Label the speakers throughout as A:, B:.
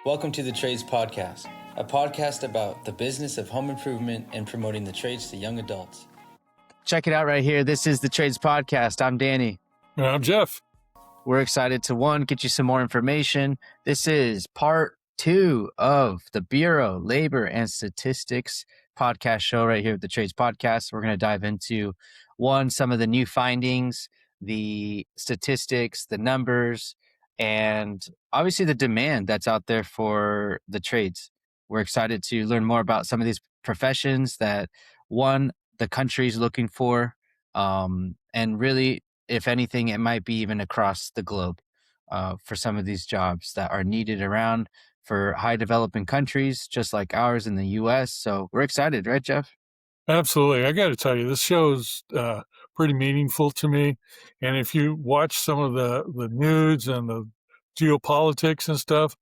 A: Welcome to the Trades Podcast, a podcast about the business of home improvement and promoting the trades to young adults.
B: Check it out right here. This is the Trades Podcast. I'm Danny.
C: And I'm Jeff.
B: We're excited to, get you some more information. This is part 2 of the Bureau, Labor, and Statistics podcast show right here at the Trades Podcast. We're going to dive into, some of the new findings, the statistics, the numbers, and obviously the demand that's out there for the trades. We're excited to learn more about some of these professions that, the country's looking for, and really, if anything, it might be even across the globe for some of these jobs that are needed around for high developing countries, just like ours in the U.S. So we're excited, right, Jeff?
C: Absolutely. I got to tell you, this show is pretty meaningful to me. And if you watch some of the news and the geopolitics and stuff,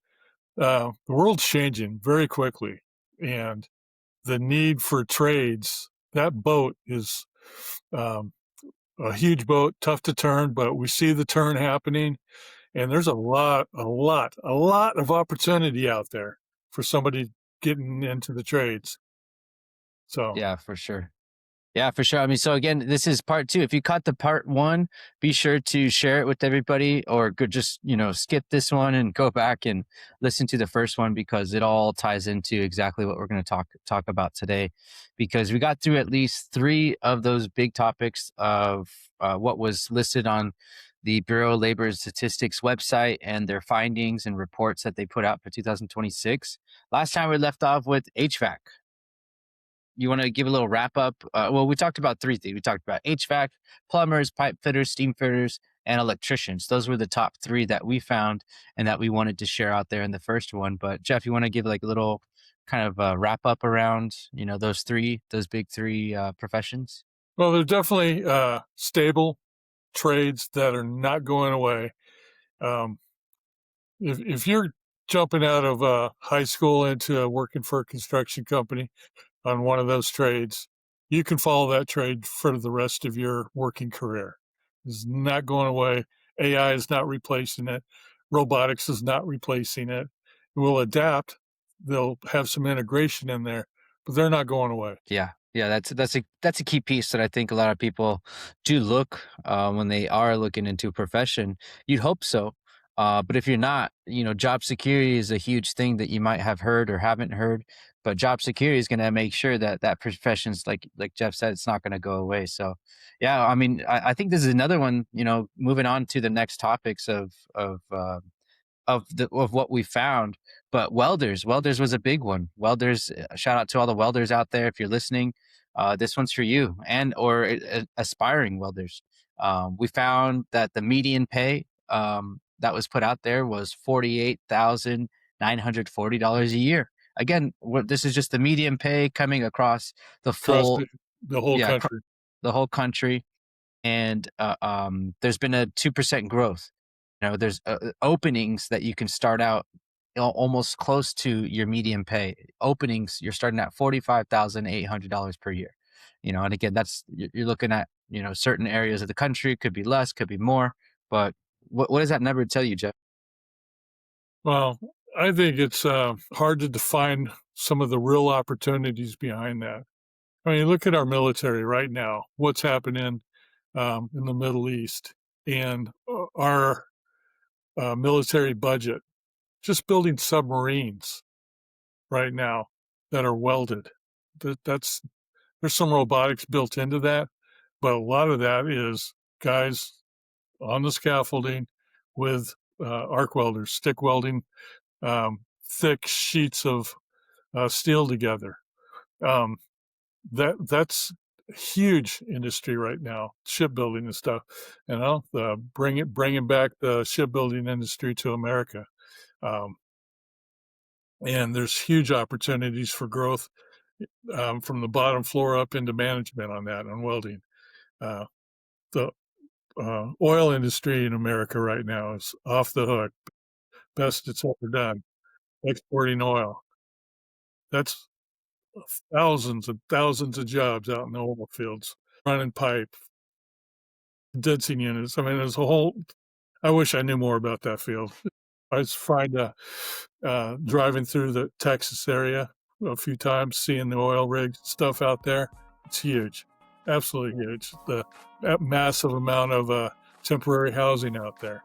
C: the world's changing very quickly. And the need for trades, that boat is a huge boat, tough to turn, but we see the turn happening. And there's a lot of opportunity out there for somebody getting into the trades. So
B: Yeah, for sure. I mean, so again, this is part 2. If you caught the part 1, be sure to share it with everybody, or just, skip this one and go back and listen to the first one, because it all ties into exactly what we're going to talk about today, because we got through at least 3 of those big topics of what was listed on the Bureau of Labor and Statistics website and their findings and reports that they put out for 2026. Last time we left off with HVAC. You want to give a little wrap up? We talked about 3 things. We talked about HVAC, plumbers, pipe fitters, steam fitters, and electricians. Those were the top 3 that we found and that we wanted to share out there in the first one. But Jeff, you want to give like a little kind of wrap up around, those big 3 professions?
C: Well, there's definitely stable trades that are not going away. If you're jumping out of high school into working for a construction company on one of those trades, you can follow that trade for the rest of your working career. It's not going away. AI is not replacing it. Robotics is not replacing it. It will adapt. They'll have some integration in there, but they're not going away.
B: Yeah, that's a key piece that I think a lot of people do look when they are looking into a profession. You'd hope so. But if you're not, job security is a huge thing that you might have heard or haven't heard. But job security is going to make sure that profession's, like Jeff said, it's not going to go away. So, yeah, I mean, I think this is another one. Moving on to the next topics of what we found. But welders was a big one. Welders, shout out to all the welders out there. If you're listening, this one's for you, and or aspiring welders. We found that the median pay that was put out there was $48,940 a year. Again, this is just the median pay coming across the full,
C: the whole country.
B: The whole country. And there's been a 2% growth. There's openings that you can start out almost close to your median pay. Openings, you're starting at $45,800 per year. And again, you're looking at, certain areas of the country. Could be less, could be more. But what does that number tell you, Jeff?
C: Well, I think it's hard to define some of the real opportunities behind that. I mean, look at our military right now, what's happening in the Middle East, and our military budget, just building submarines right now that are welded. There's some robotics built into that, but a lot of that is guys on the scaffolding with arc welders, stick welding thick sheets of steel together. That's huge industry right now, shipbuilding and stuff. Bringing back the shipbuilding industry to America, and there's huge opportunities for growth from the bottom floor up into management on welding. The oil industry in America right now is off the hook, best it's ever done, exporting oil. That's thousands and thousands of jobs out in the oil fields, running pipe, condensing units. I mean, there's a whole, I wish I knew more about that field. I was driving through the Texas area a few times, seeing the oil rig stuff out there. It's huge, absolutely huge. That massive amount of temporary housing out there.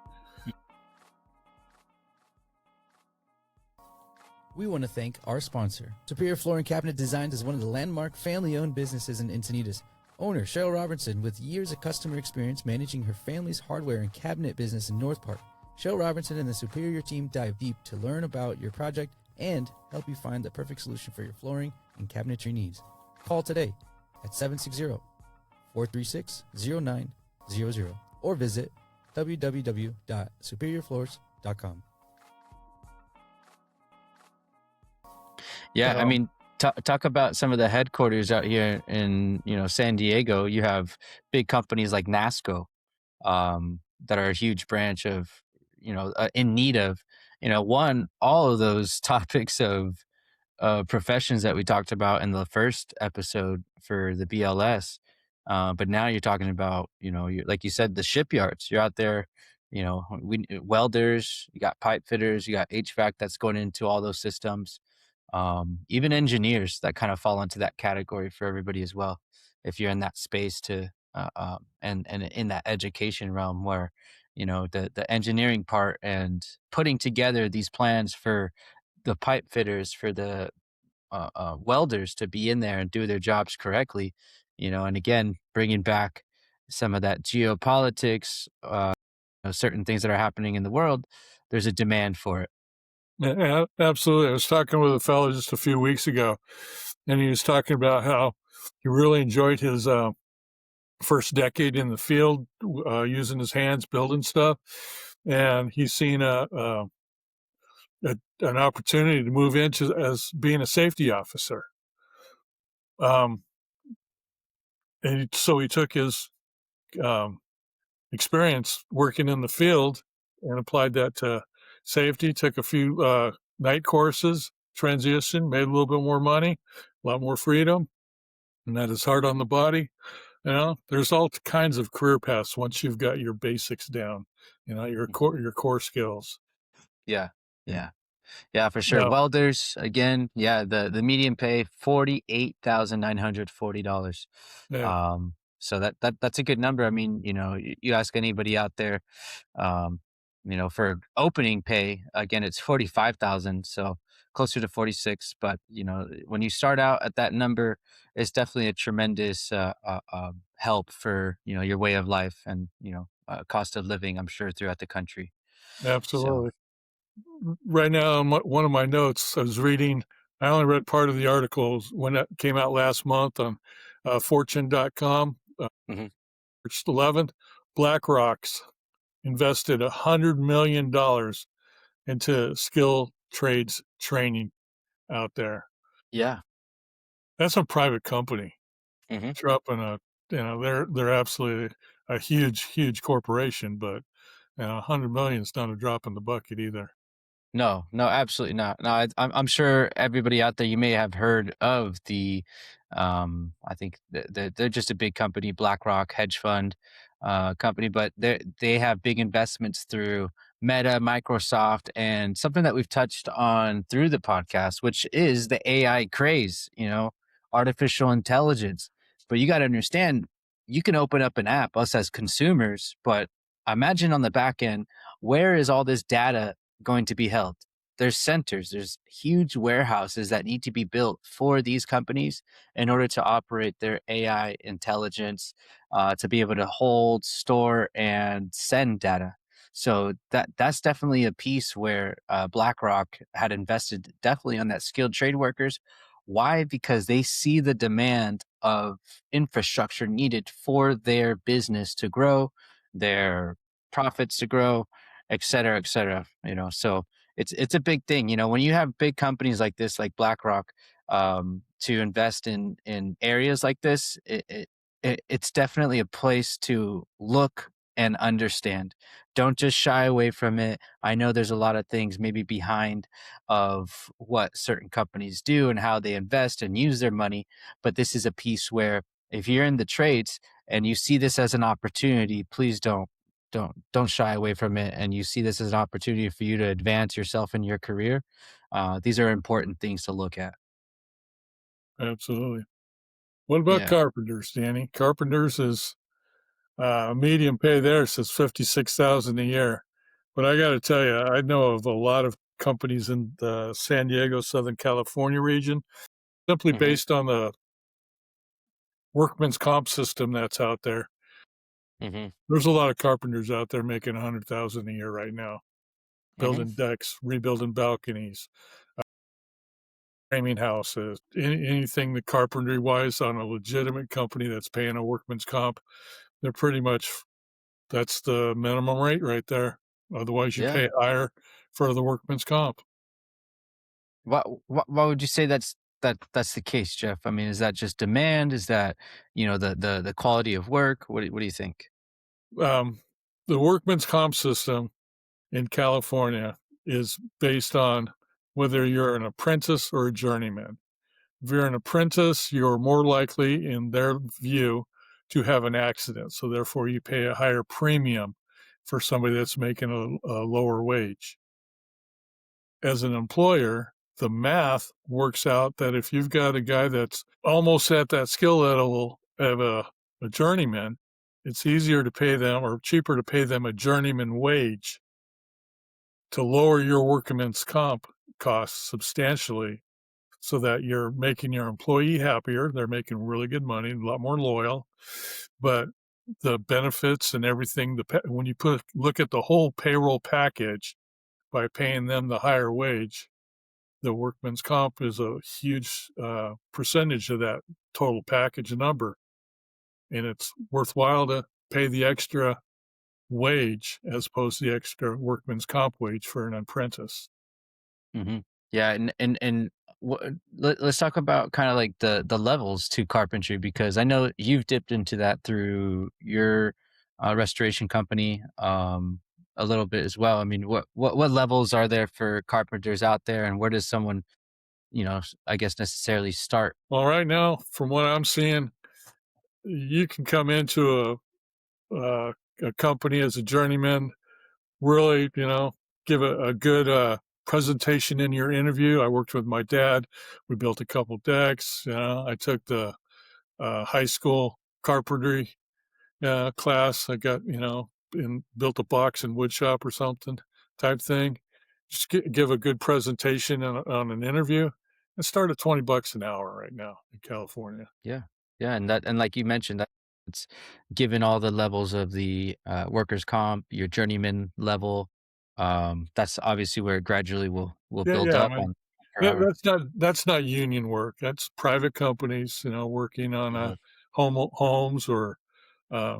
A: We want to thank our sponsor. Superior Flooring Cabinet Designs is one of the landmark family-owned businesses in Encinitas. Owner Cheryl Robertson, with years of customer experience managing her family's hardware and cabinet business in North Park. Cheryl Robertson and the Superior team dive deep to learn about your project and help you find the perfect solution for your flooring and cabinetry needs. Call today at 760-436-0900 or visit www.superiorfloors.com.
B: Yeah, I mean, talk about some of the headquarters out here in San Diego. You have big companies like NASCO that are a huge branch of in need of all of those topics of professions that we talked about in the first episode for the BLS. But now you're talking about like you said, the shipyards. You're out there. Welders. You got pipe fitters. You got HVAC that's going into all those systems. Even engineers that kind of fall into that category for everybody as well. If you're in that space to and in that education realm where the engineering part and putting together these plans for the pipe fitters, for the welders to be in there and do their jobs correctly, and again bringing back some of that geopolitics, certain things that are happening in the world. There's a demand for it.
C: Yeah, absolutely. I was talking with a fellow just a few weeks ago, and he was talking about how he really enjoyed his first decade in the field, using his hands, building stuff, and he's seen an opportunity to move into as being a safety officer. And so he took his experience working in the field and applied that to safety, took a few night courses, transitioned, made a little bit more money, a lot more freedom, and that is hard on the body. There's all kinds of career paths once you've got your basics down, your core skills.
B: Yeah, for sure.
C: No.
B: Welders, again, the median pay $48,940.
C: Yeah.
B: So that's a good number. I mean, you ask anybody out there, for opening pay, again, it's 45,000, so closer to 46. But when you start out at that number, it's definitely a tremendous help for your way of life and cost of living, I'm sure, throughout the country.
C: Absolutely. So, right now, one of my notes, I was reading. I only read part of the article when it came out last month on Fortune.com. March 11th, BlackRock's invested $100 million into skill trades training out there.
B: Yeah,
C: that's a private company. Dropping they're absolutely a huge corporation, but $100 million is not a drop in the bucket either.
B: No, absolutely not. No, I'm sure everybody out there, you may have heard of the, I think they're just a big company, BlackRock hedge fund company, but they have big investments through Meta, Microsoft, and something that we've touched on through the podcast, which is the AI craze, artificial intelligence. But you got to understand, you can open up an app, us as consumers, but imagine on the back end, where is all this data going to be held? There's centers, there's huge warehouses that need to be built for these companies in order to operate their AI intelligence, to be able to hold, store, and send data. So that's definitely a piece where BlackRock had invested definitely on that skilled trade workers. Why? Because they see the demand of infrastructure needed for their business to grow, their profits to grow, et cetera, et cetera. So it's a big thing. When you have big companies like this, like BlackRock, to invest in areas like this, it's definitely a place to look and understand. Don't just shy away from it. I know there's a lot of things maybe behind of what certain companies do and how they invest and use their money, but this is a piece where if you're in the trades and you see this as an opportunity, please don't don't shy away from it, and you see this as an opportunity for you to advance yourself in your career. These are important things to look at.
C: Absolutely. What about
B: Yeah.
C: carpenters, Danny? Carpenters is medium pay there says 56,000 a year. But I got to tell you, I know of a lot of companies in the San Diego, Southern California region, simply
B: Hmm.
C: based on the workman's comp system that's out there.
B: Hmm.
C: There's a lot of carpenters out there making 100,000 a year right now,
B: Hmm.
C: building decks, rebuilding balconies, framing houses, anything the carpentry wise on a legitimate company that's paying a workman's comp. They're pretty much that's the minimum rate right there. Otherwise, you
B: Yeah.
C: pay higher for the workman's comp.
B: Why would you say that's the case, Jeff? I mean, is that just demand? Is that, the quality of work? What do you think?
C: Um, the workman's comp system in California is based on whether you're an apprentice or a journeyman. If you're an apprentice, you're more likely, in their view, to have an accident. So therefore, you pay a higher premium for somebody that's making a lower wage. As an employer, the math works out that if you've got a guy that's almost at that skill level of a journeyman, it's easier to pay them or cheaper to pay them a journeyman wage to lower your workman's comp costs substantially so that you're making your employee happier. They're making really good money, a lot more loyal, but the benefits and everything, when you look at the whole payroll package by paying them the higher wage, the workman's comp is a huge percentage of that total package number. And it's worthwhile to pay the extra wage as opposed to the extra workman's comp wage for an apprentice.
B: Hmm. Yeah, and let's talk about kind of like the levels to carpentry, because I know you've dipped into that through your restoration company a little bit as well. I mean, what levels are there for carpenters out there, and where does someone, I guess necessarily start?
C: Well, right now, from what I'm seeing, you can come into a company as a journeyman, really, give a good presentation in your interview. I worked with my dad. We built a couple decks. I took the high school carpentry class. I got, and built a box and wood shop or something type thing. Just give a good presentation on an interview and start at $20 an hour right now in California.
B: Yeah. Yeah, and like you mentioned, that it's given all the levels of the workers' comp, your journeyman level. That's obviously where it gradually will
C: Yeah,
B: build
C: yeah. I
B: up
C: mean,
B: on per hour.
C: that's not union work. That's private companies, working on
B: Hmm.
C: homes or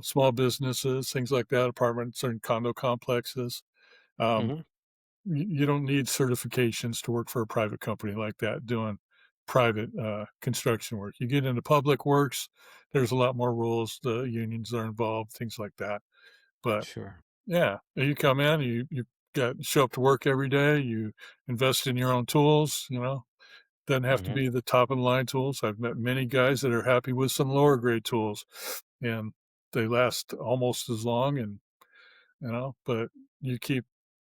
C: small businesses, things like that, apartments and condo complexes. Um,
B: Hmm.
C: you don't need certifications to work for a private company like that doing private construction work. You get into public works, there's a lot more rules. The unions are involved, things like that. But
B: Sure.
C: yeah, you come in, you got show up to work every day. You invest in your own tools. Doesn't have to
B: Hmm.
C: be the top of the line tools. I've met many guys that are happy with some lower grade tools, and they last almost as long. And but you keep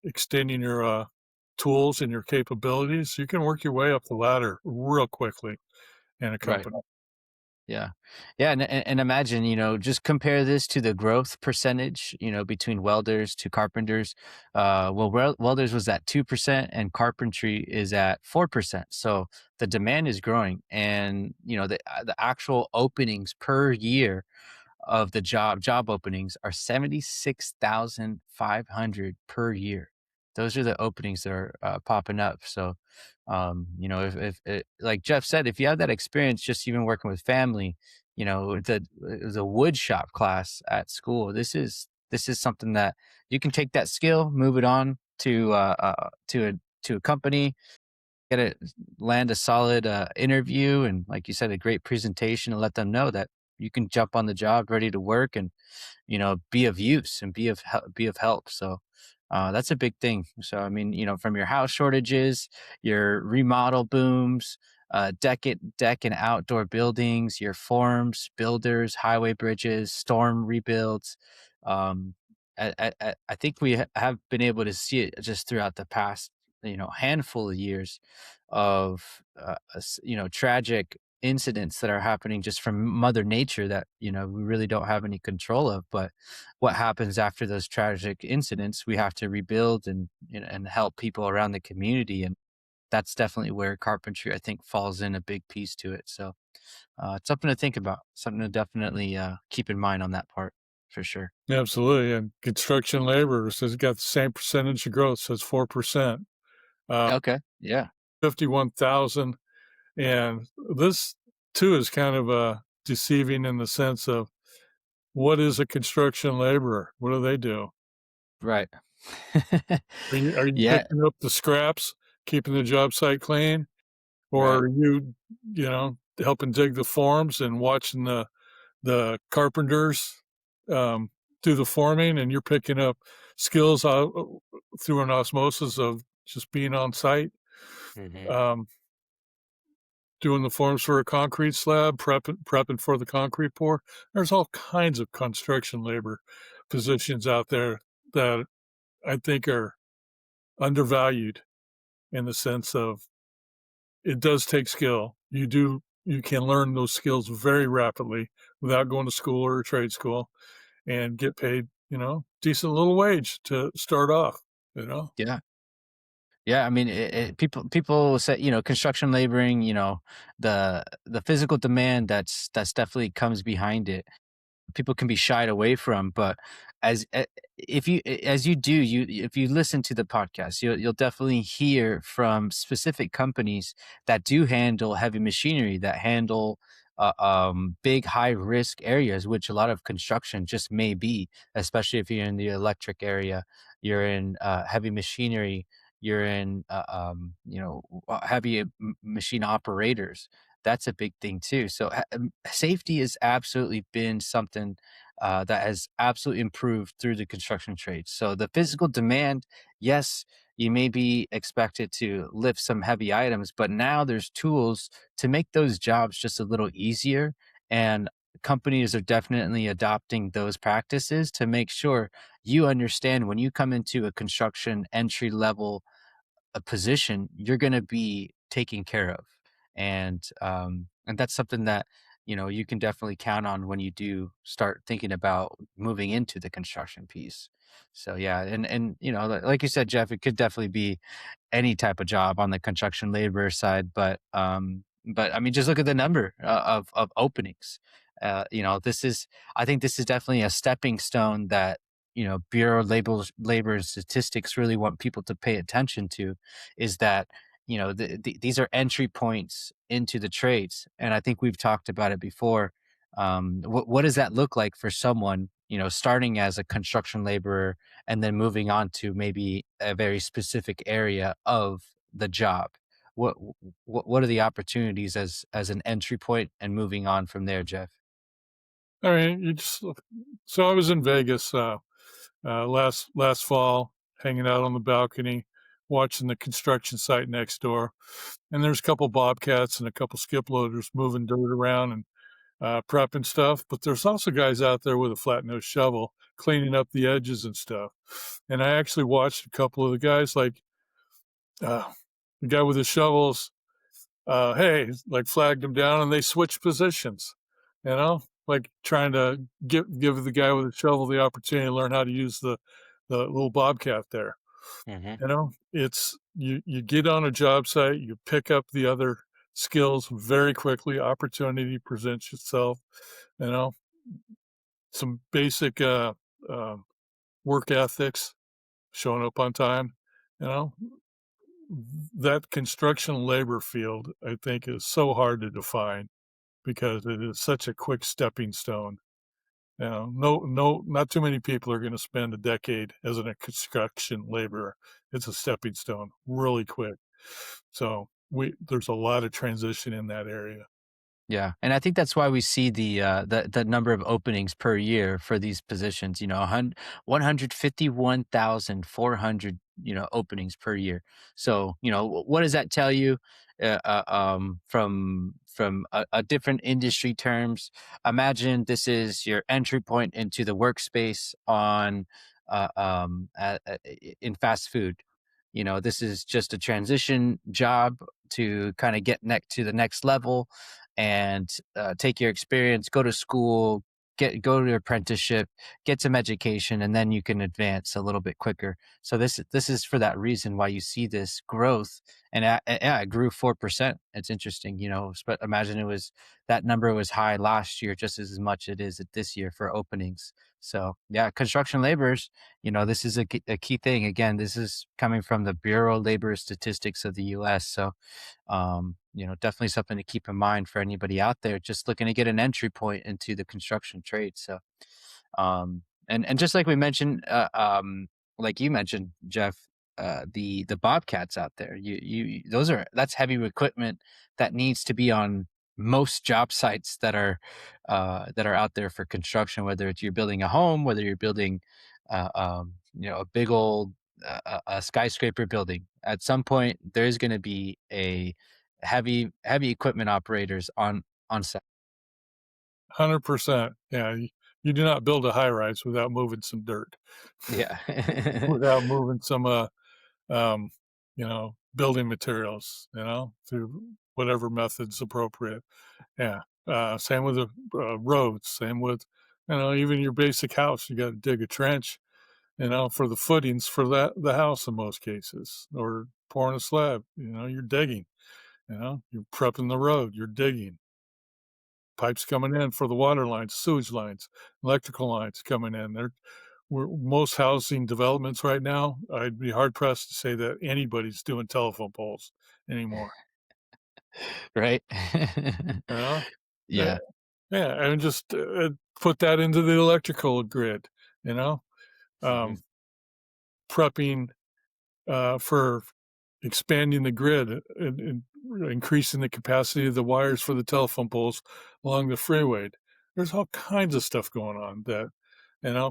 C: extending your tools and your capabilities, you can work your way up the ladder real quickly in a
B: Right.
C: company.
B: Yeah. Yeah. And imagine, just compare this to the growth percentage, between welders to carpenters. Welders was at 2% and carpentry is at 4%. So the demand is growing, and, the actual openings per year of the job openings are 76,500 per year. Those are the openings that are popping up. So, if like Jeff said, if you have that experience, just even working with family, the wood shop class at school, this is something that you can take that skill, move it on to a company, get it, land a solid interview, and like you said, a great presentation, and let them know that you can jump on the job ready to work, and be of use and be of help. So that's a big thing. So I mean, from your house shortages, your remodel booms, deck and outdoor buildings, your forms, builders, highway bridges, storm rebuilds. I think we have been able to see it just throughout the past, handful of years of, tragic incidents that are happening just from Mother Nature that, we really don't have any control of. But what happens after those tragic incidents, we have to rebuild and help people around the community. And that's definitely where carpentry, I think, falls in a big piece to it. So it's something to think about, something to definitely keep in mind on that part for sure.
C: Absolutely. And construction labor says got the same percentage of growth, says 4%,
B: Okay. Yeah.
C: 51,000. And this too is kind of deceiving in the sense of what is a construction laborer? What do they do?
B: Right.
C: Are you
B: Yeah.
C: picking up the scraps, keeping the job site clean? Or
B: Right.
C: are you, helping dig the forms and watching the carpenters um, do the forming, and you're picking up skills out through an osmosis of just being on site,
B: Hmm.
C: um, doing the forms for a concrete slab, prepping for the concrete pour. There's all kinds of construction labor positions out there that I think are undervalued in the sense of it does take skill. You can learn those skills very rapidly without going to school or a trade school and get paid, decent little wage to start off, you know?
B: Yeah. Yeah. I mean, people say, construction laboring, the physical demand that's definitely comes behind it, people can be shied away from. But as if you as you do you if you listen to the podcast, you'll definitely hear from specific companies that do handle heavy machinery, that handle big high risk areas, which a lot of construction just may be, especially if you're in the electric area, you're in heavy machinery, you're in heavy machine operators. That's a big thing too. So safety has absolutely been something that has absolutely improved through the construction trades. So the physical demand, yes, you may be expected to lift some heavy items, but now there's tools to make those jobs just a little easier. And companies are definitely adopting those practices to make sure you understand when you come into a construction entry level a position, you're going to be taken care of. And that's something that, you can definitely count on when you do start thinking about moving into the construction piece. So yeah, and like you said, Jeff, it could definitely be any type of job on the construction labor side. But I mean, just look at the number of openings. This is, I think this is definitely a stepping stone that, Bureau of Labor and Statistics really want people to pay attention to, is that, these are entry points into the trades. And I think we've talked about it before. What does that look like for someone, starting as a construction laborer and then moving on to maybe a very specific area of the job? What what are the opportunities as an entry point and moving on from there, Jeff?
C: I mean, you just so I was in Vegas last fall, hanging out on the balcony, watching the construction site next door, and there's a couple bobcats and a couple skip loaders moving dirt around and prepping stuff. But there's also guys out there with a flat nose shovel cleaning up the edges and stuff. And I actually watched a couple of the guys, like uh, the guy with the shovels, hey, like flagged him down, and they switched positions, like trying to give the guy with the shovel the opportunity to learn how to use the little bobcat there.
B: Hmm.
C: It's you get on a job site, you pick up the other skills very quickly, opportunity presents itself, you know, some basic uh, work ethics, showing up on time, you know. That construction labor field, I think, is so hard to define because it is such a quick stepping stone. Not too many people are going to spend a decade as a construction laborer. It's a stepping stone, really quick. So there's a lot of transition in that area.
B: Yeah, and I think that's why we see the number of openings per year for these positions. 151,400 openings per year. So what does that tell you? From a different industry terms, imagine this is your entry point into the workspace on in fast food. This is just a transition job to kind of get to the next level and take your experience, go to school, go to apprenticeship, get some education, and then you can advance a little bit quicker. So this is for that reason why you see this growth, and yeah, it grew 4%. It's interesting, but imagine that number was high last year, just as much it is this year for openings. So yeah, construction laborers, this is a key thing. Again, this is coming from the Bureau of Labor Statistics of the U.S. So, definitely something to keep in mind for anybody out there just looking to get an entry point into the construction trade. So, and just like we mentioned, like you mentioned, Jeff, the bobcats out there, that's heavy equipment that needs to be on most job sites that are out there for construction, whether it's you're building a home, whether you're building a big old a skyscraper building. At some point there's going to be a heavy equipment operators on site.
C: 100%. Yeah. You do not build a high rise without moving some dirt,
B: Yeah.
C: without moving some, building materials, through whatever methods appropriate. Yeah. Same with the roads, same with, even your basic house. You got to dig a trench, for the footings for the house in most cases, or pouring a slab, you're digging, you're prepping the road, you're digging. Pipes coming in for the water lines, sewage lines, electrical lines coming in. Most housing developments right now, I'd be hard pressed to say that anybody's doing telephone poles anymore.
B: Right.
C: You know,
B: Yeah.
C: Uh, yeah, and just put that into the electrical grid. You know,
B: Mhm.
C: um, prepping for expanding the grid and increasing the capacity of the wires for the telephone poles along the freeway. There's all kinds of stuff going on that,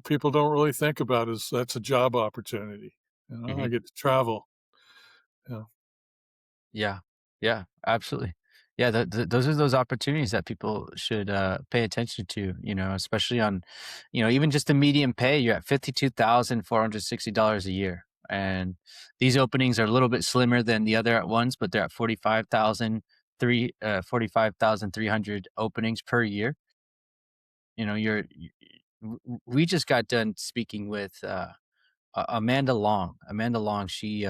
C: people don't really think about as that's a job opportunity. I
B: Mhm.
C: get to travel. You know,
B: Yeah. Yeah, absolutely. Yeah, those are those opportunities that people should pay attention to, especially on, even just the median pay. You're at $52,460 a year. And these openings are a little bit slimmer than the other ones, but they're at 45,300 openings per year. We just got done speaking with Amanda Long. Amanda Long, she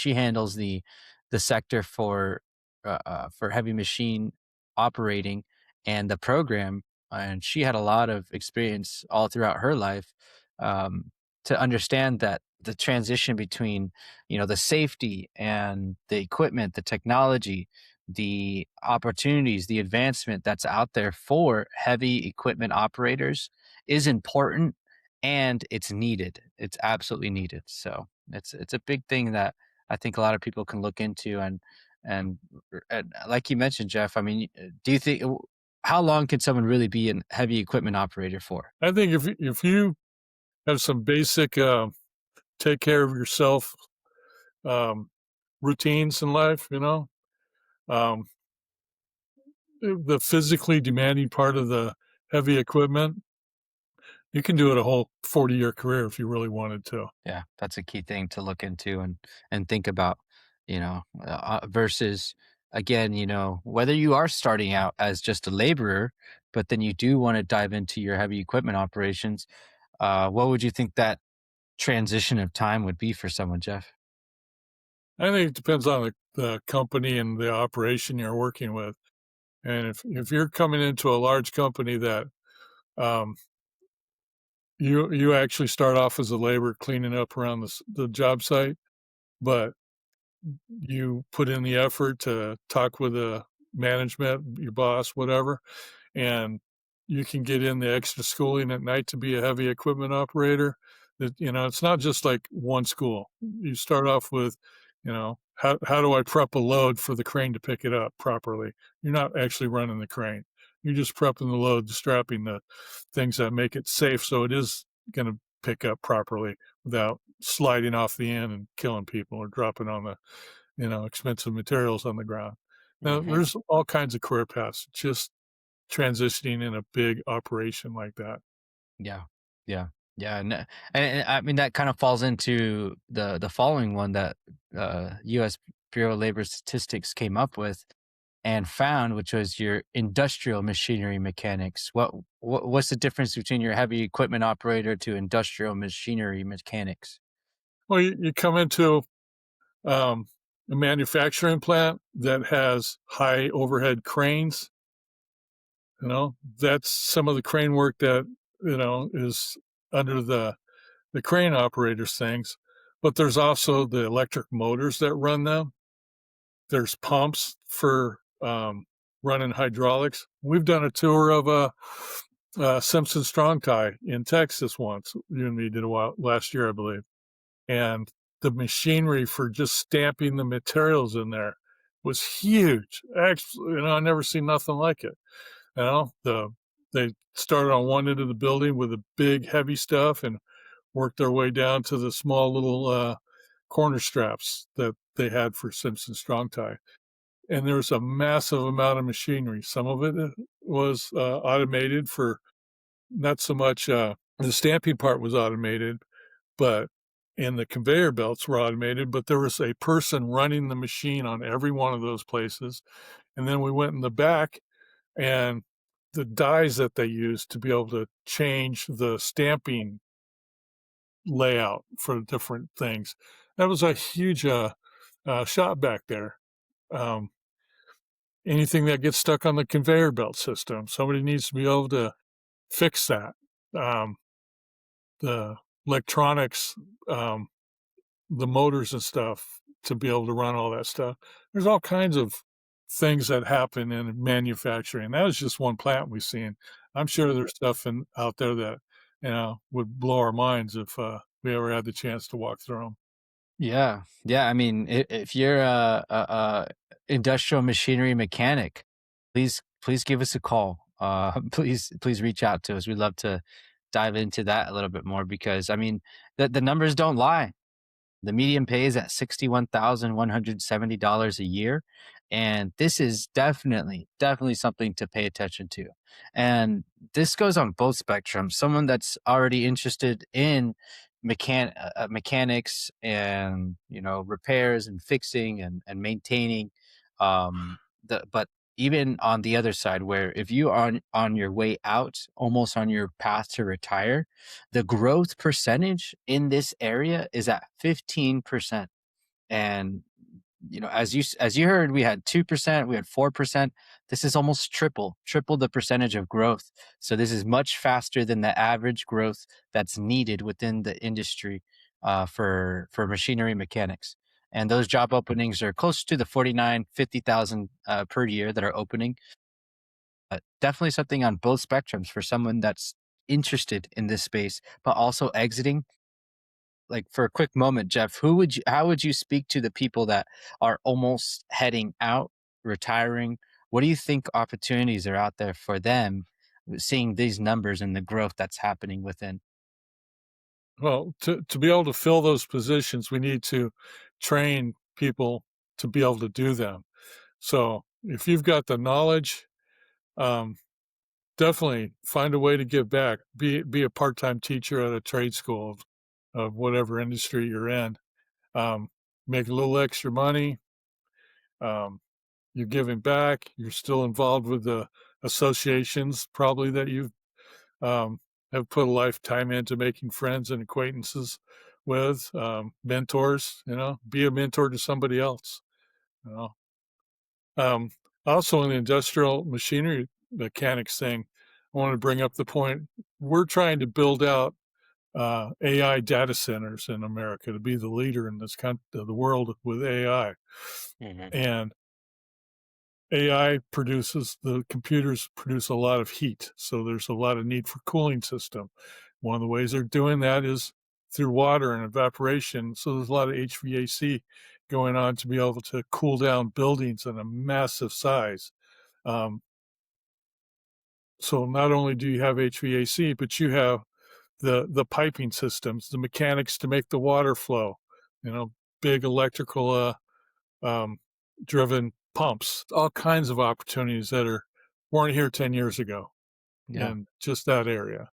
B: handles the sector for heavy machine operating and the program, and she had a lot of experience all throughout her life, um, to understand that the transition between the safety and the equipment, the technology, the opportunities, the advancement that's out there for heavy equipment operators is important, and it's needed. It's absolutely needed. So it's a big thing that I think a lot of people can look into. And like you mentioned, Jeff, I mean, do you think how long can someone really be a heavy equipment operator for?
C: I think if you have some basic take care of yourself um, routines in life, um, the physically demanding part of the heavy equipment, you can do it a whole 40-year career if you really wanted to.
B: Yeah, that's a key thing to look into and think about, versus again, whether you are starting out as just a laborer, but then you do want to dive into your heavy equipment operations. What would you think that transition of time would be for someone, Jeff?
C: I think it depends on the company and the operation you're working with. And if you're coming into a large company that um, you actually start off as a laborer cleaning up around the job site, but you put in the effort to talk with the management, your boss, whatever, and you can get in the extra schooling at night to be a heavy equipment operator. That it's not just like one school. You start off with, how do I prep a load for the crane to pick it up properly? You're not actually running the crane. You're just prepping the load, strapping the things that make it safe so it is going to pick up properly without sliding off the end and killing people or dropping on the expensive materials on the ground. Now,
B: Hmm.
C: there's all kinds of career paths. Just transitioning in a big operation like that.
B: Yeah, yeah. Yeah, and I mean that kind of falls into the following one that U.S. Bureau of Labor Statistics came up with and found, which was your industrial machinery mechanics. What's the difference between your heavy equipment operator to industrial machinery mechanics?
C: Well, you come into um, a manufacturing plant that has high overhead cranes. That's some of the crane work that is under the crane operators things. But there's also the electric motors that run them. There's pumps for running hydraulics. We've done a tour of a Simpson Strong Tie in Texas once. You and me did a while last year, I believe. And the machinery for just stamping the materials in there was huge. Actually, I never seen nothing like it. They started on one end of the building with the big heavy stuff and worked their way down to the small little corner straps that they had for Simpson Strong Tie. And there was a massive amount of machinery. Some of it was automated for not so much the stamping part was automated, but and the conveyor belts were automated, but there was a person running the machine on every one of those places. And then we went in the back, and the dies that they used to be able to change the stamping layout for different things. That was a huge shop back there. Um, Anything that gets stuck on the conveyor belt system, somebody needs to be able to fix that. Um, the electronics, the motors and stuff to be able to run all that stuff. There's all kinds of things that happen in manufacturing. That was just one plant we've seen. I'm sure there's stuff out there that would blow our minds if we ever had the chance to walk through them.
B: Yeah, yeah. I mean, if you're a industrial machinery mechanic, please give us a call. Please reach out to us. We'd love to dive into that a little bit more because I mean, the numbers don't lie. The median pay is at $61,170 a year. And this is definitely something to pay attention to. And this goes on both spectrums. Someone that's already interested in mechanics and, repairs and fixing and maintaining. But even on the other side, where if you are on your way out, almost on your path to retire, the growth percentage in this area is at 15%. And as you heard, we had 2%, we had 4%. This is almost triple the percentage of growth. So this is much faster than the average growth that's needed within the industry for machinery mechanics. And those job openings are close to the 50,000 per year that are opening. Definitely something on both spectrums for someone that's interested in this space, but also exiting. Like for a quick moment, Jeff, how would you speak to the people that are almost heading out, retiring? What do you think opportunities are out there for them, seeing these numbers and the growth that's happening within?
C: Well, to be able to fill those positions, we need to train people to be able to do them. So if you've got the knowledge, um, definitely find a way to give back. Be a part-time teacher at a trade school of whatever industry you're in. Um, Make a little extra money. Um, you're giving back. You're still involved with the associations, probably that you have put a lifetime into making friends and acquaintances with. Mentors. Be a mentor to somebody else. You know. Um, Also, in the industrial machinery mechanics thing, I want to bring up the point we're trying to build out AI data centers in America to be the leader in this country, the world with AI.
B: Mhm.
C: And the computers produce a lot of heat. So there's a lot of need for cooling system. One of the ways they're doing that is through water and evaporation. So there's a lot of HVAC going on to be able to cool down buildings in a massive size. Um, so not only do you have HVAC, but you have the piping systems, the mechanics to make the water flow, big electrical um, driven pumps, all kinds of opportunities that weren't here 10 years ago
B: Yeah,
C: in just that area.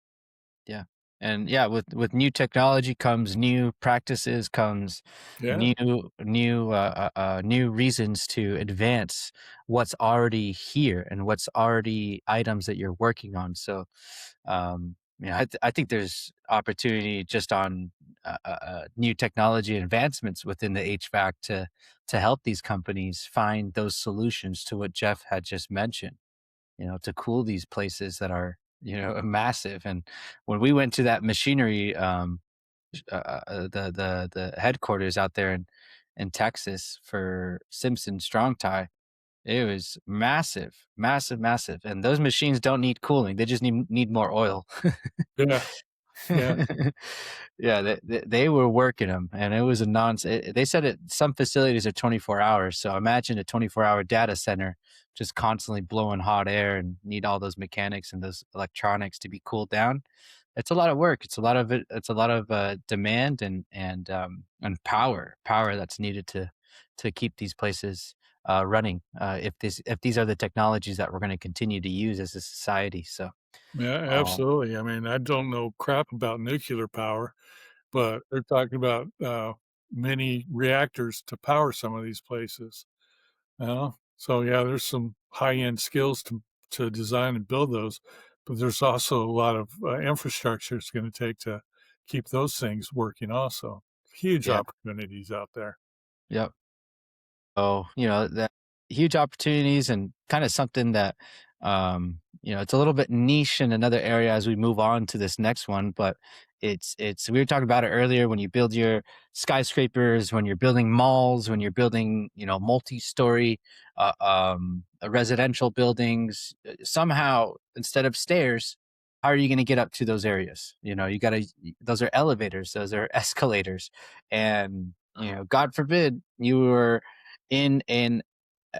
B: yeah. And yeah, with new technology comes new practices, comes
C: Yeah.
B: new reasons to advance what's already here and what's already items that you're working on. So I think there's opportunity just on new technology advancements within the HVAC to help these companies find those solutions to what Jeff had just mentioned, to cool these places that are, massive. And when we went to that machinery, the headquarters out there in Texas for Simpson Strong Tie, it was massive, massive, massive. And those machines don't need cooling; they just need more oil.
C: Yeah. Yeah.
B: Yeah, they were working them, and it was a they said some facilities are 24 hours. So imagine a 24-hour data center just constantly blowing hot air and need all those mechanics and those electronics to be cooled down. It's a lot of work. It's a lot of it. It's a lot of demand and power that's needed to keep these places running. If these are the technologies that we're going to continue to use as a society. So.
C: Yeah,
B: Um,
C: absolutely. I mean, I don't know crap about nuclear power, but they're talking about mini reactors to power some of these places. So yeah, there's some high-end skills to design and build those, but there's also a lot of infrastructure it's going to take to keep those things working. Also, huge
B: yeah.
C: opportunities out there.
B: Yep. So, that huge opportunities and kind of something that, it's a little bit niche in another area as we move on to this next one, but we were talking about it earlier when you build your skyscrapers, when you're building malls, when you're building, multi-story, residential buildings, somehow instead of stairs, how are you going to get up to those areas? Those are elevators, those are escalators. And, God forbid you were in an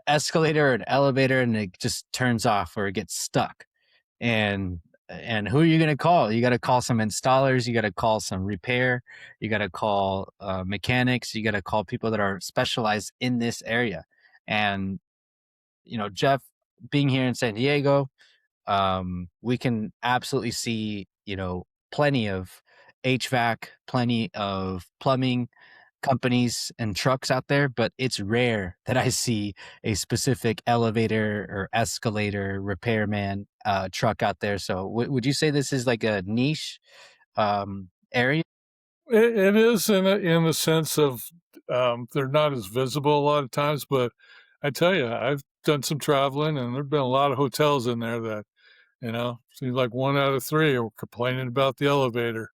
B: escalator or an elevator and it just turns off or it gets stuck. And who are you going to call? You got to call some installers, you got to call some repair, you got to call mechanics, you got to call people that are specialized in this area. And Jeff, being here in San Diego, we can absolutely see plenty of HVAC, plenty of plumbing companies and trucks out there, but it's rare that I see a specific elevator or escalator repairman truck out there. So would you say this is like a niche area?
C: It is in the sense of they're not as visible a lot of times, but I tell you, I've done some traveling, and there've been a lot of hotels in there that seems like 1 out of 3 are complaining about the elevator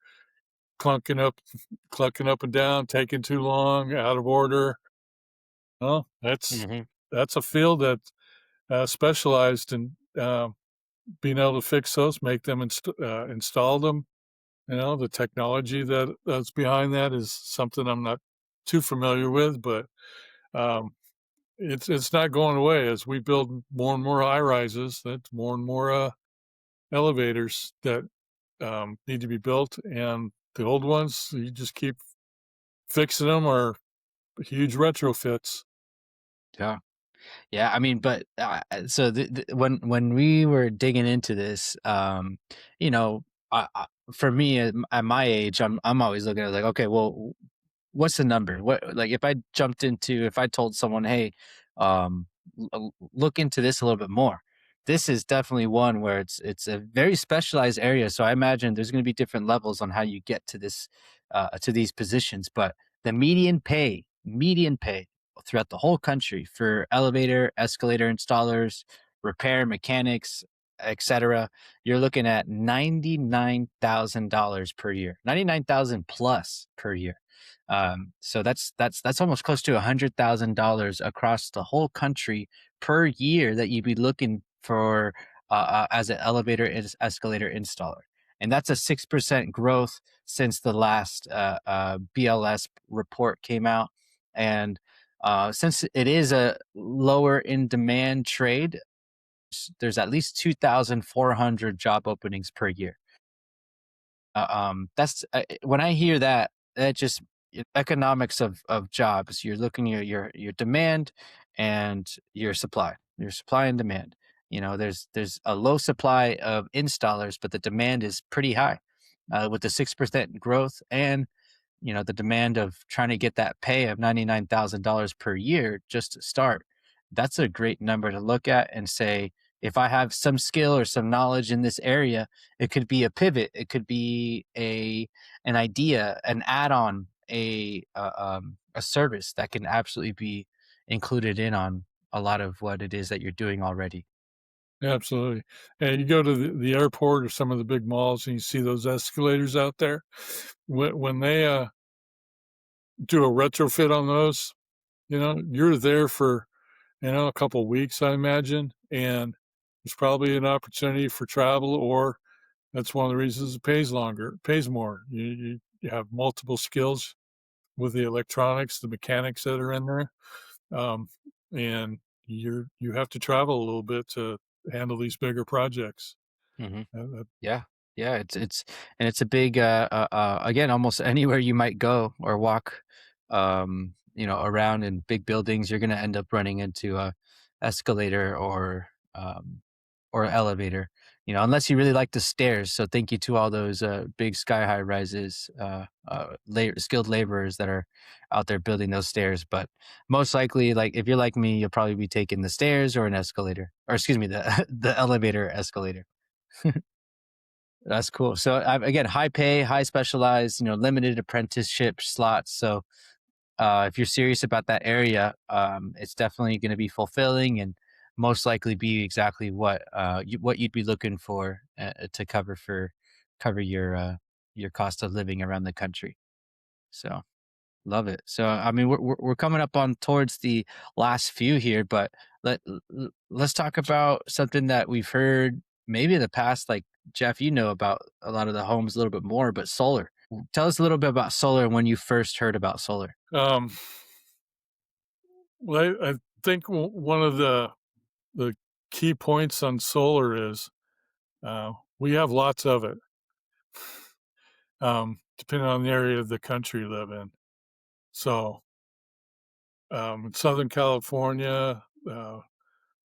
C: clunking up, clunking up and down, taking too long, out of order. Well,
B: Hmm.
C: that's a field that specialized in being able to fix those, make them install them. The technology that's behind that is something I'm not too familiar with, but um, it's not going away as we build more and more high rises. That's more and more elevators that need to be built, and the old ones you just keep fixing them or huge retrofits.
B: Yeah. Yeah, I mean, but so when we were digging into this, you know, for me at my age, I'm always looking at like, okay, well, what's the number? What, like, if I told someone, hey, um, look into this a little bit more. This is definitely one where it's a very specialized area. So I imagine there's going to be different levels on how you get to this, to these positions. But the median pay throughout the whole country for elevator, escalator installers, repair mechanics, etc., you're looking at $99,000 per year, 99,000 plus per year. So that's almost close to $100,000 across the whole country per year that you'd be looking for as an elevator escalator installer, and that's a 6% growth since the last BLS report came out. And since it is a lower in demand trade, there's at least 2,400 job openings per year. That's when I hear that, that just economics of jobs. You're looking at your demand and your supply and demand. There's a low supply of installers, but the demand is pretty high. with the 6% growth and the demand of trying to get that pay of $99,000 per year just to start. That's a great number to look at and say, if I have some skill or some knowledge in this area, it could be a pivot, it could be an idea, an add-on, a service that can absolutely be included in on a lot of what it is that you're doing already.
C: Absolutely. And you go to the airport or some of the big malls and you see those escalators out there. When they do a retrofit on those, you're there for, a couple of weeks, I imagine. And there's probably an opportunity for travel, or that's one of the reasons it pays longer, pays more. You have multiple skills with the electronics, the mechanics that are in there. Um, and you have to travel a little bit to handle these bigger projects.
B: Hmm.
C: That
B: Yeah. Yeah. It's a big, again, almost anywhere you might go or walk, around in big buildings, you're going to end up running into a escalator or elevator, unless you really like the stairs. So thank you to all those big sky high rises, skilled laborers that are out there building those stairs. But most likely, like if you're like me, you'll probably be taking the stairs or an escalator, or excuse me, the the elevator escalator. That's cool. So again, high pay, high specialized, limited apprenticeship slots. So if you're serious about that area, it's definitely going to be fulfilling and most likely be exactly what you'd be looking for to cover your cost of living around the country. So love it. So I mean, we're coming up on towards the last few here, but let's talk about something that we've heard maybe in the past. Like Jeff, about a lot of the homes a little bit more, but solar. Tell us a little bit about solar and when you first heard about solar.
C: um, well, I think one of the key points on solar is we have lots of it, depending on the area of the country you live in. So in Southern California,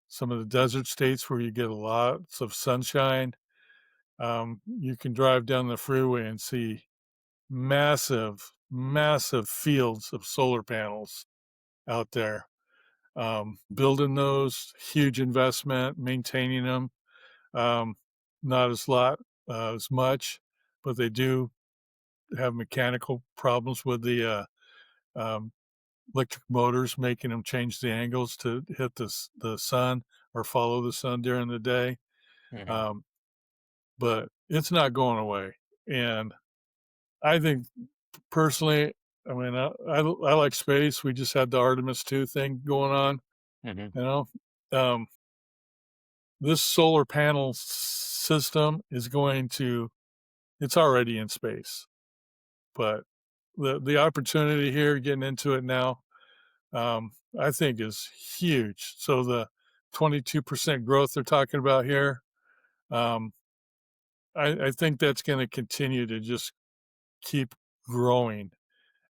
C: some of the desert states where you get lots of sunshine, you can drive down the freeway and see massive, massive fields of solar panels out there. Building those, huge investment, maintaining them, um, not as much, but they do have mechanical problems with the um, electric motors, making them change the angles to hit the sun or follow the sun during the day.
B: Hmm.
C: Um, but it's not going away. And I think personally, I mean, I like space. We just had the Artemis 2 thing going on,
B: Hmm.
C: you know. Um, this solar panel system is it's already in space, but the opportunity here, getting into it now, I think is huge. So the 22% growth they're talking about here, um, I think that's going to continue to just keep growing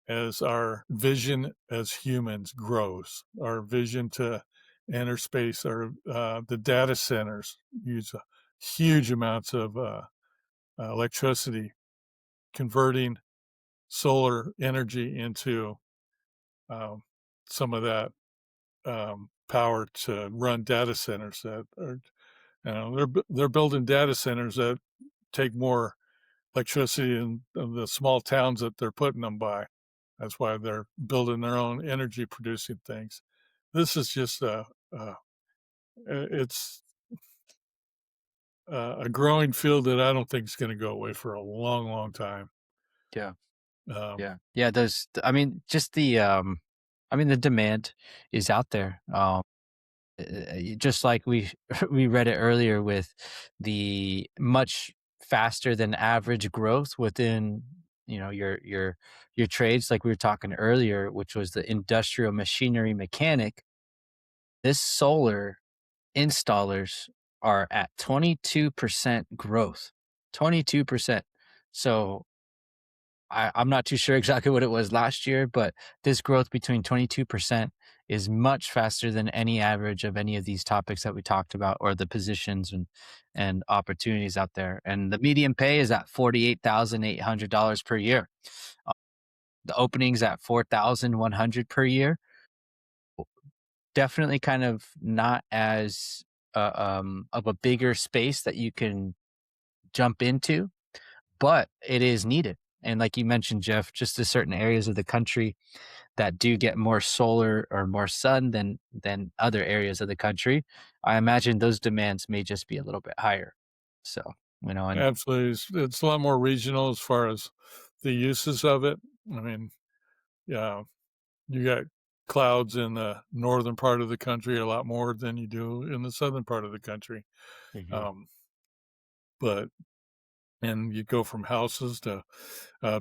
C: as our vision as humans grows. Our vision to enter space, or the data centers use huge amounts of electricity, converting solar energy into um, some of that power to run data centers that are, they're building data centers that take more electricity in the small towns that they're putting them by. That's why they're building their own energy producing things. This is just it's a growing field that I don't think is going to go away for a long, long time.
B: Yeah.
C: Um,
B: Yeah. I mean, just the demand is out there. Just like we we read it earlier with the much faster than average growth within your trades, like we were talking earlier, which was the industrial machinery mechanic. This solar installers are at 22% growth. 22%. So I'm not too sure exactly what it was last year, but this growth between 22% is much faster than any average of any of these topics that we talked about, or the positions and opportunities out there. And the median pay is at $48,800 per year. The openings at 4,100 per year. Definitely kind of not as of a bigger space that you can jump into, but it is needed. And like you mentioned, Jeff, just to certain areas of the country that do get more solar or more sun than other areas of the country, I imagine those demands may just be a little bit higher. So, and
C: Absolutely. It's a lot more regional as far as the uses of it. I mean, yeah, you got clouds in the northern part of the country a lot more than you do in the southern part of the country.
B: Mhm.
C: Um, but and you go from houses to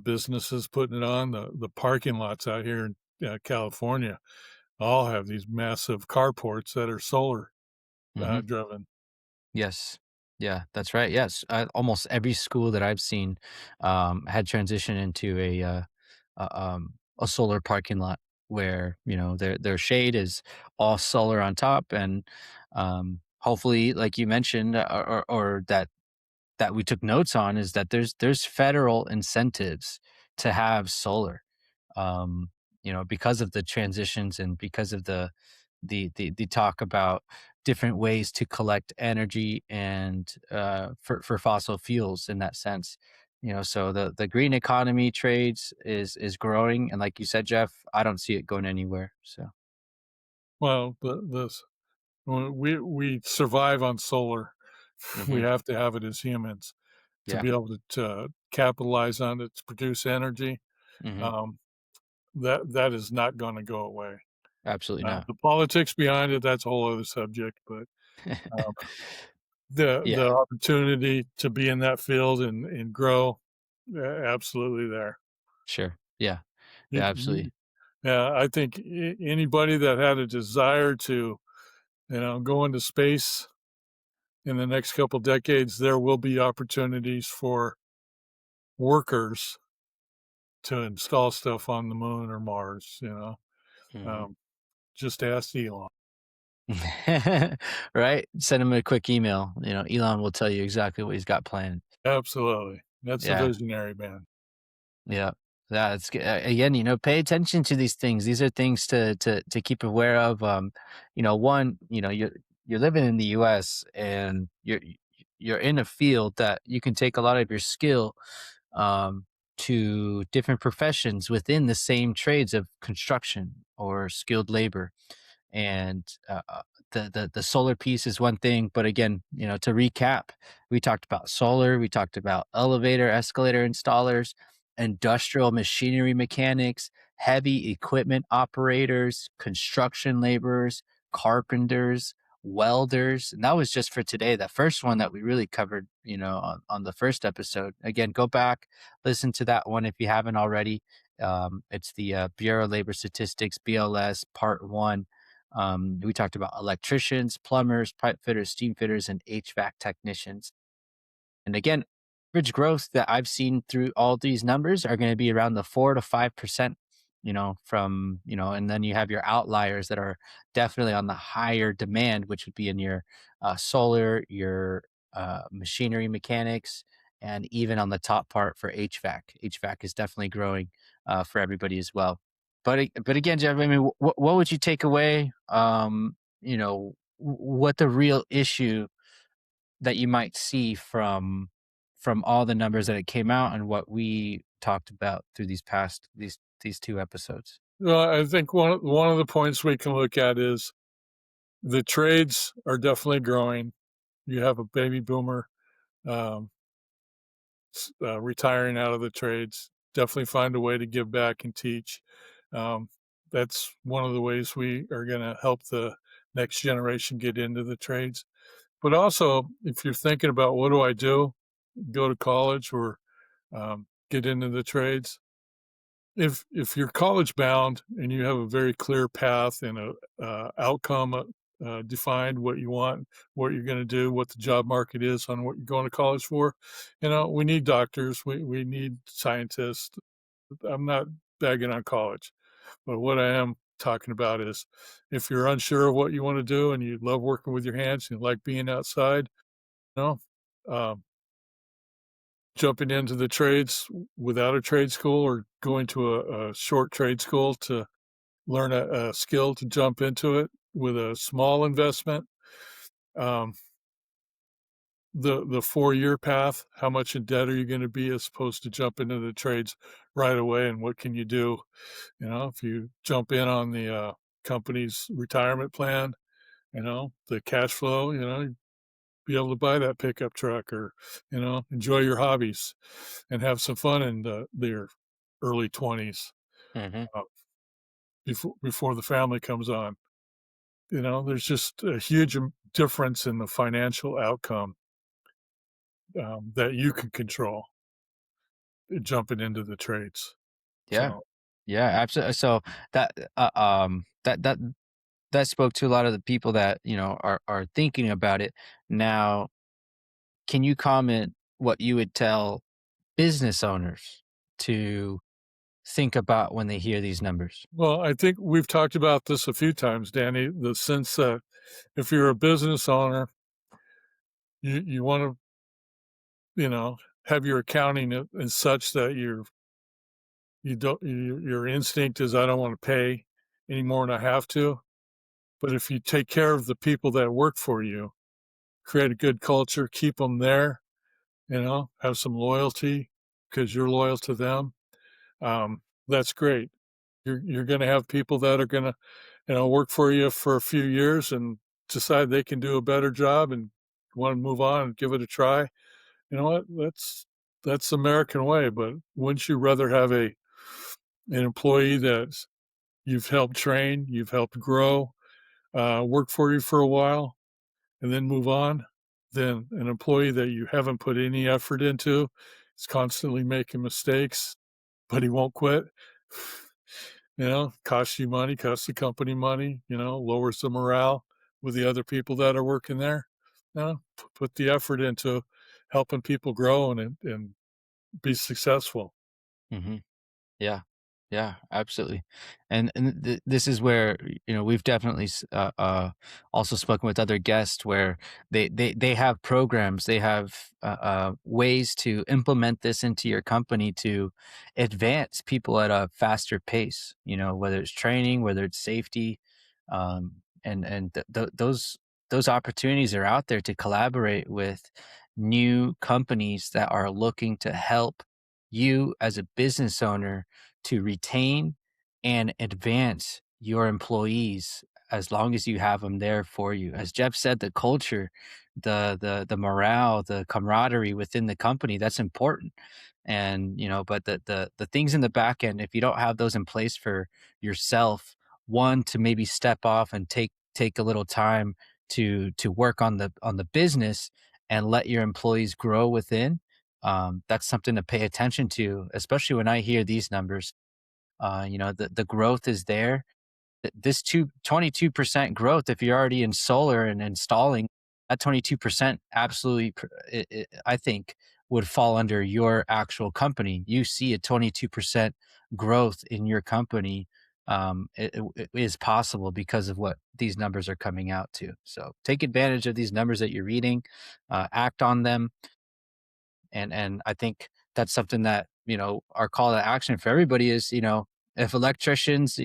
C: businesses putting it on the parking lots out here in California. All have these massive carports that are solar
B: Mhm.
C: driven.
B: Yes. Yeah, that's right. Yes, almost every school that I've seen had transitioned into a solar parking lot where their shade is all solar on top, and hopefully, like you mentioned, or that we took notes on, is that there's federal incentives to have solar, um, because of the transitions and because of the talk about different ways to collect energy and for fossil fuels in that sense. So the green economy trades is growing, and like you said, Jeff, I don't see it going anywhere. So.
C: Well, we survive on solar. We
B: Hmm.
C: have to have it as humans to
B: Yeah.
C: be able to capitalize on it to produce energy.
B: Hmm.
C: Um, that is not going to go away.
B: Absolutely not.
C: The politics behind it, that's a whole other subject, but um,
B: Yeah.
C: the opportunity to be in that field and grow, absolutely there.
B: Sure. Yeah.
C: You,
B: Yeah.
C: you,
B: Absolutely.
C: yeah, I think anybody that had a desire to, go into space in the next couple decades, there will be opportunities for workers to install stuff on the moon or Mars.
B: Hmm.
C: Um, just ask Elon.
B: Right? Send him a quick email. Elon will tell you exactly what he's got planned.
C: Absolutely, that's a
B: Yeah.
C: visionary man.
B: Yeah. Yeah, it's again, pay attention to these things. These are things to keep aware of. One, you're living in the US, and you're in a field that you can take a lot of your skill um to different professions within the same trades of construction or skilled labor. And the solar piece is one thing, but again, to recap, we talked about solar, we talked about elevator, escalator installers, industrial machinery mechanics, heavy equipment operators, construction laborers, carpenters, welders. And that was just for today, the first one that we really covered, on the first episode. Again, go back, listen to that one if you haven't already. It's the Bureau of Labor Statistics, BLS, part one. We talked about electricians, plumbers, pipe fitters, steam fitters, and HVAC technicians. And again, average growth that I've seen through all these numbers are going to be around the 4 to 5%, and then you have your outliers that are definitely on the higher demand, which would be in your solar, your machinery mechanics, and even on the top part for HVAC. HVAC is definitely growing for everybody as well. But again, Jeff, I mean, what would you take away? What the real issue that you might see from all the numbers that it came out and what we talked about through these two episodes.
C: Well, I think one of the points we can look at is the trades are definitely growing. You have a baby boomer um, retiring out of the trades. Definitely find a way to give back and teach. Um, that's one of the ways we are going to help the next generation get into the trades. But also, if you're thinking about what do I do, go to college or get into the trades. If you're college bound and you have a very clear path and a outcome defined, what you want, what you're going to do, what the job market is on what you're going to college for, we need doctors, we need scientists. I'm not bagging on college, but what I am talking about is if you're unsure of what you want to do and you love working with your hands and you like being outside, you know, um, jumping into the trades without a trade school or going to a short trade school to learn a skill to jump into it with a small investment. Um, the 4-year path, how much in debt are you going to be as opposed to jump into the trades right away, and what can you do? If you jump in on the company's retirement plan, the cash flow, be able to buy that pickup truck or, enjoy your hobbies and have some fun in their early 20s
B: Hmm.
C: uh, before the family comes on. There's just a huge difference in the financial outcome that you can control jumping into the trades.
B: Yeah.
C: So,
B: Yeah, absolutely. So that that spoke to a lot of the people that are thinking about it now. Can you comment what you would tell business owners to think about when they hear these numbers?
C: well, I think we've talked about this a few times, Danny, the sense that if you're a business owner, you want to, have your accounting as such that your instinct is I don't want to pay any more than I have to. But if you take care of the people that work for you, create a good culture, keep them there, have some loyalty because you're loyal to them. That's great. You're going to have people that are going to, work for you for a few years and decide they can do a better job and want to move on and give it a try. You know what? That's the American way. But wouldn't you rather have an employee that you've helped train, you've helped grow, work for you for a while, and then move on, than an employee that you haven't put any effort into, is constantly making mistakes, but he won't quit? Costs you money, costs the company money, lowers the morale with the other people that are working there. Put the effort into helping people grow and be successful.
B: Hmm. Yeah. Yeah, absolutely. And this is where we've definitely also spoken with other guests where they have programs, they have ways to implement this into your company to advance people at a faster pace. Whether it's training, whether it's safety, and those opportunities are out there to collaborate with new companies that are looking to help you as a business owner to retain and advance your employees as long as you have them there for you. As Jeff said, the culture, the morale, the camaraderie within the company, that's important. And but the things in the back end, if you don't have those in place for yourself, one, to maybe step off and take a little time to work on the business and let your employees grow within, that's something to pay attention to, especially when I hear these numbers. The growth is there. This 22% growth, if you're already in solar and installing, that 22% absolutely, I think, would fall under your actual company. You see a 22% growth in your company. It is possible because of what these numbers are coming out to. So take advantage of these numbers that you're reading, act on them, and I think that's something that our call to action for everybody is, if electricians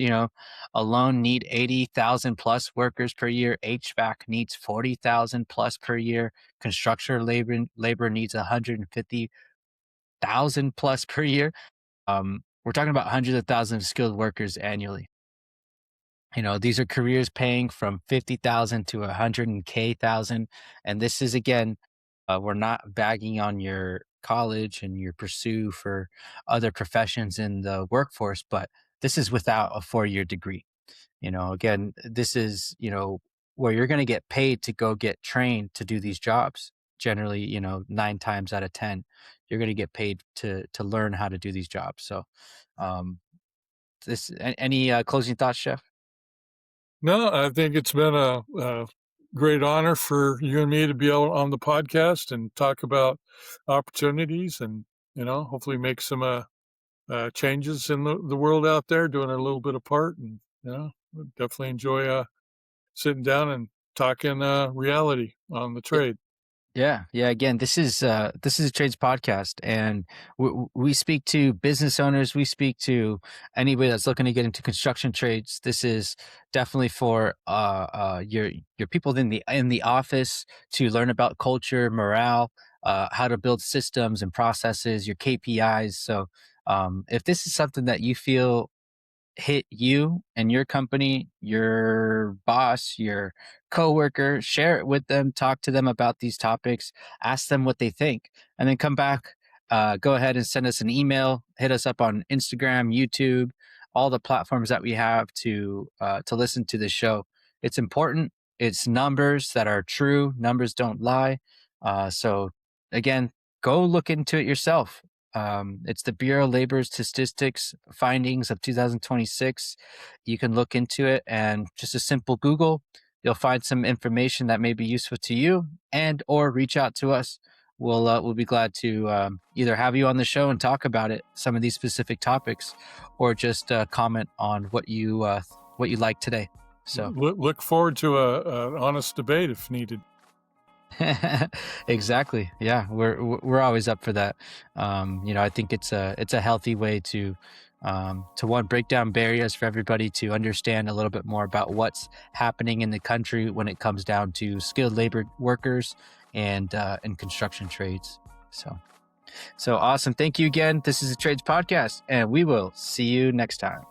B: alone need 80,000 plus workers per year, HVAC needs 40,000 plus per year, construction labor needs 150,000 plus per year. We're talking about hundreds of thousands of skilled workers annually. These are careers paying from 50,000 to 100K thousand, and this is, again, we're not bagging on your college and your pursue for other professions in the workforce, but this is without a 4-year degree. Again, this is, where you're going to get paid to go get trained to do these jobs. Generally, 9 times out of 10, you're going to get paid to learn how to do these jobs. So, um, any closing thoughts, Chef?
C: No, I think it's been a great honor for you and me to be on the podcast and talk about opportunities and, hopefully make some changes in the world out there, doing a little bit of part and, definitely enjoy sitting down and talking reality on the trade.
B: Yeah. Again, this is a trades podcast, and we speak to business owners. We speak to anybody that's looking to get into construction trades. This is definitely for your people in the office to learn about culture, morale, how to build systems and processes, your KPIs. So, if this is something that you feel hit you and your company, your boss, your coworker, share it with them, talk to them about these topics, ask them what they think, and then come back. Go ahead and send us an email, hit us up on Instagram, YouTube, all the platforms that we have to listen to the show. It's important. It's numbers that are true. Numbers don't lie. So again, go look into it yourself. It's the Bureau of Labor Statistics findings of 2026. You can look into it, and just a simple Google, you'll find some information that may be useful to you, and or reach out to us. We'll be glad to either have you on the show and talk about it, some of these specific topics, or just comment on what you like today. So
C: look forward to an honest debate if needed.
B: Exactly. Yeah, we're always up for that. I think it's a healthy way to one, break down barriers for everybody to understand a little bit more about what's happening in the country when it comes down to skilled labor workers and construction trades. So awesome. Thank you again. This is the Trades Podcast, and we will see you next time.